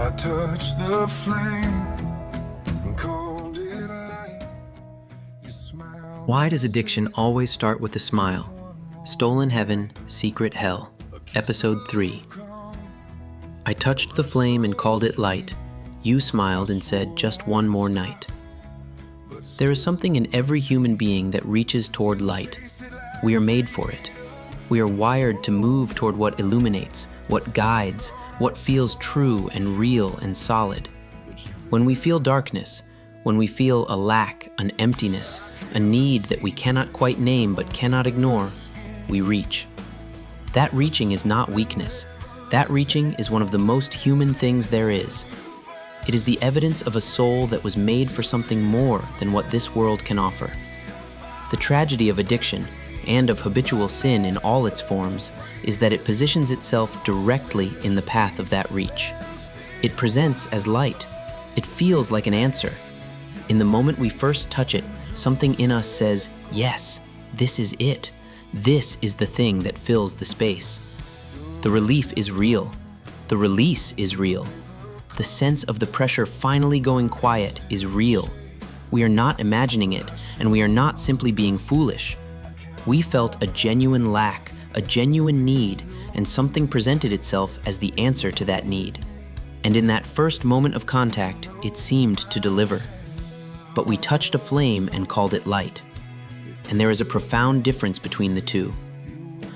I touched the flame and called it light. You smiled. Why does addiction always start with a smile? Stolen Heaven, Secret Hell, Episode 3. I touched the flame and called it light. You smiled and said, just one more night. There is something in every human being that reaches toward light. We are made for it. We are wired to move toward what illuminates, what guides, what feels true and real and solid. When we feel darkness, when we feel a lack, an emptiness, a need that we cannot quite name but cannot ignore, we reach. That reaching is not weakness. That reaching is one of the most human things there is. It is the evidence of a soul that was made for something more than what this world can offer. The tragedy of addiction, and of habitual sin in all its forms, is that it positions itself directly in the path of that reach. It presents as light. It feels like an answer. In the moment we first touch it, something in us says, yes, this is it. This is the thing that fills the space. The relief is real. The release is real. The sense of the pressure finally going quiet is real. We are not imagining it, and we are not simply being foolish. We felt a genuine lack, a genuine need, and something presented itself as the answer to that need. And in that first moment of contact, it seemed to deliver. But we touched a flame and called it light. And there is a profound difference between the two.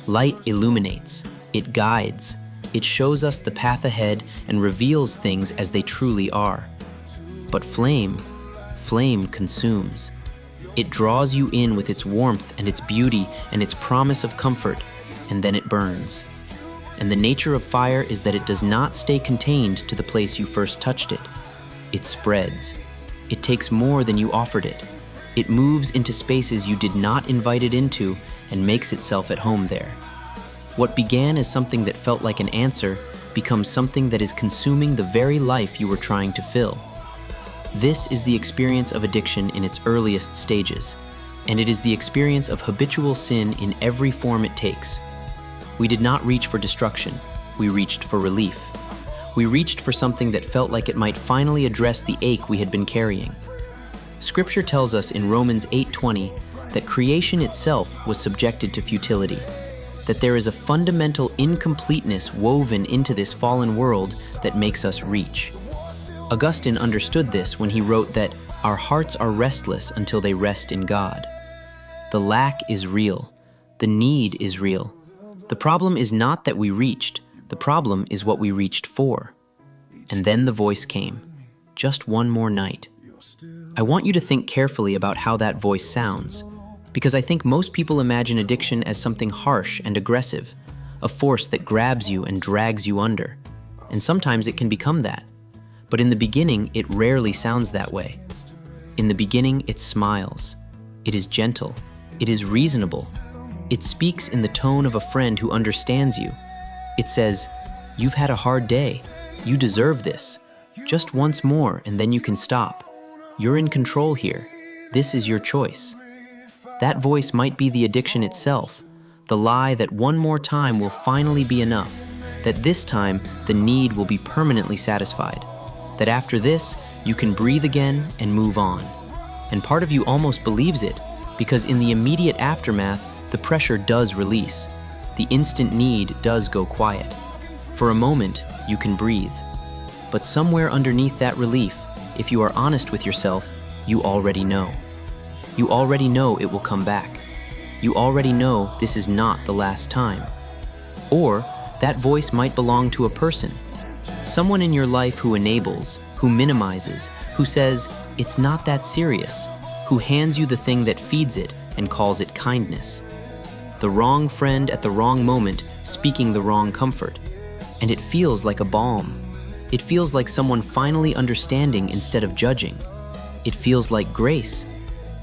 Light illuminates, it guides, it shows us the path ahead and reveals things as they truly are. But flame consumes. It draws you in with its warmth and its beauty and its promise of comfort, and then it burns. And the nature of fire is that it does not stay contained to the place you first touched it. It spreads. It takes more than you offered it. It moves into spaces you did not invite it into and makes itself at home there. What began as something that felt like an answer becomes something that is consuming the very life you were trying to fill. This is the experience of addiction in its earliest stages, and it is the experience of habitual sin in every form it takes. We did not reach for destruction, we reached for relief. We reached for something that felt like it might finally address the ache we had been carrying. Scripture tells us in Romans 8:20 that creation itself was subjected to futility, that there is a fundamental incompleteness woven into this fallen world that makes us reach. Augustine understood this when he wrote that our hearts are restless until they rest in God. The lack is real. The need is real. The problem is not that we reached. The problem is what we reached for. And then the voice came. Just one more night. I want you to think carefully about how that voice sounds, because I think most people imagine addiction as something harsh and aggressive, a force that grabs you and drags you under. And sometimes it can become that. But in the beginning, it rarely sounds that way. In the beginning, it smiles. It is gentle. It is reasonable. It speaks in the tone of a friend who understands you. It says, "You've had a hard day. You deserve this. Just once more and then you can stop. You're in control here. This is your choice." That voice might be the addiction itself, the lie that one more time will finally be enough, that this time the need will be permanently satisfied. That after this, you can breathe again and move on. And part of you almost believes it, because in the immediate aftermath, the pressure does release. The instant need does go quiet. For a moment, you can breathe. But somewhere underneath that relief, if you are honest with yourself, you already know. You already know it will come back. You already know this is not the last time. Or that voice might belong to a person. Someone in your life who enables, who minimizes, who says, "It's not that serious," who hands you the thing that feeds it and calls it kindness. The wrong friend at the wrong moment, speaking the wrong comfort. And it feels like a balm. It feels like someone finally understanding instead of judging. It feels like grace,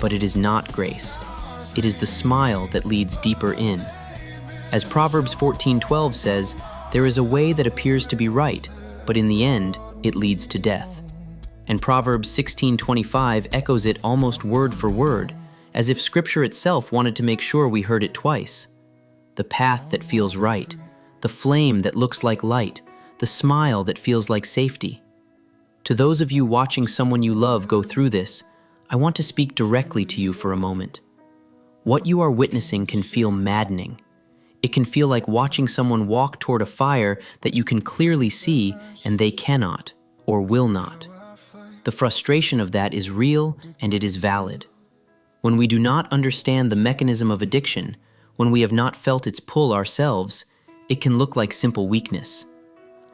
but it is not grace. It is the smile that leads deeper in. As Proverbs 14:12 says, there is a way that appears to be right, but in the end, it leads to death. And Proverbs 16:25 echoes it almost word for word, as if Scripture itself wanted to make sure we heard it twice. The path that feels right, the flame that looks like light, the smile that feels like safety. To those of you watching someone you love go through this, I want to speak directly to you for a moment. What you are witnessing can feel maddening. It can feel like watching someone walk toward a fire that you can clearly see and they cannot or will not. The frustration of that is real and it is valid. When we do not understand the mechanism of addiction, when we have not felt its pull ourselves, it can look like simple weakness.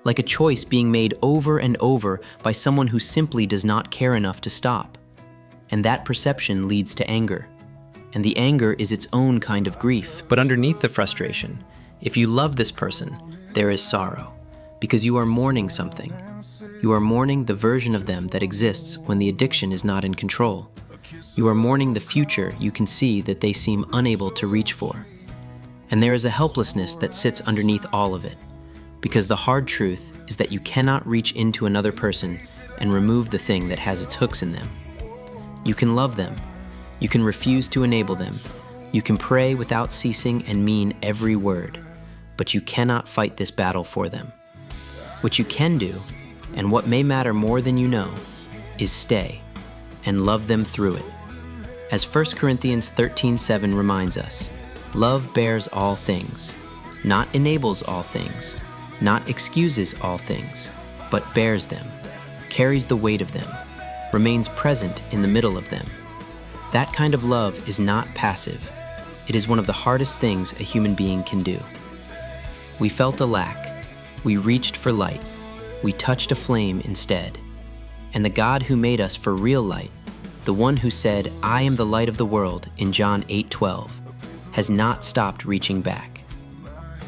Like a choice being made over and over by someone who simply does not care enough to stop. And that perception leads to anger. And the anger is its own kind of grief. But underneath the frustration, if you love this person, there is sorrow, because you are mourning something. You are mourning the version of them that exists when the addiction is not in control. You are mourning the future you can see that they seem unable to reach for. And there is a helplessness that sits underneath all of it, because the hard truth is that you cannot reach into another person and remove the thing that has its hooks in them. You can love them. You can refuse to enable them. You can pray without ceasing and mean every word, but you cannot fight this battle for them. What you can do, and what may matter more than you know, is stay and love them through it. As 1 Corinthians 13:7 reminds us, love bears all things, not enables all things, not excuses all things, but bears them, carries the weight of them, remains present in the middle of them. That kind of love is not passive. It is one of the hardest things a human being can do. We felt a lack. We reached for light. We touched a flame instead. And the God who made us for real light, the one who said, "I am the light of the world" in John 8:12, has not stopped reaching back.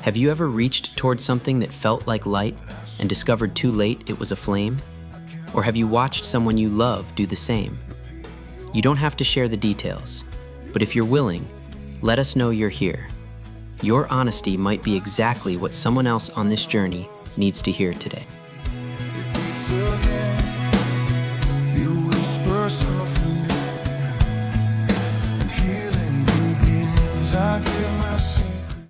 Have you ever reached towards something that felt like light and discovered too late it was a flame? Or have you watched someone you love do the same? You don't have to share the details, but if you're willing, let us know you're here. Your honesty might be exactly what someone else on this journey needs to hear today. It's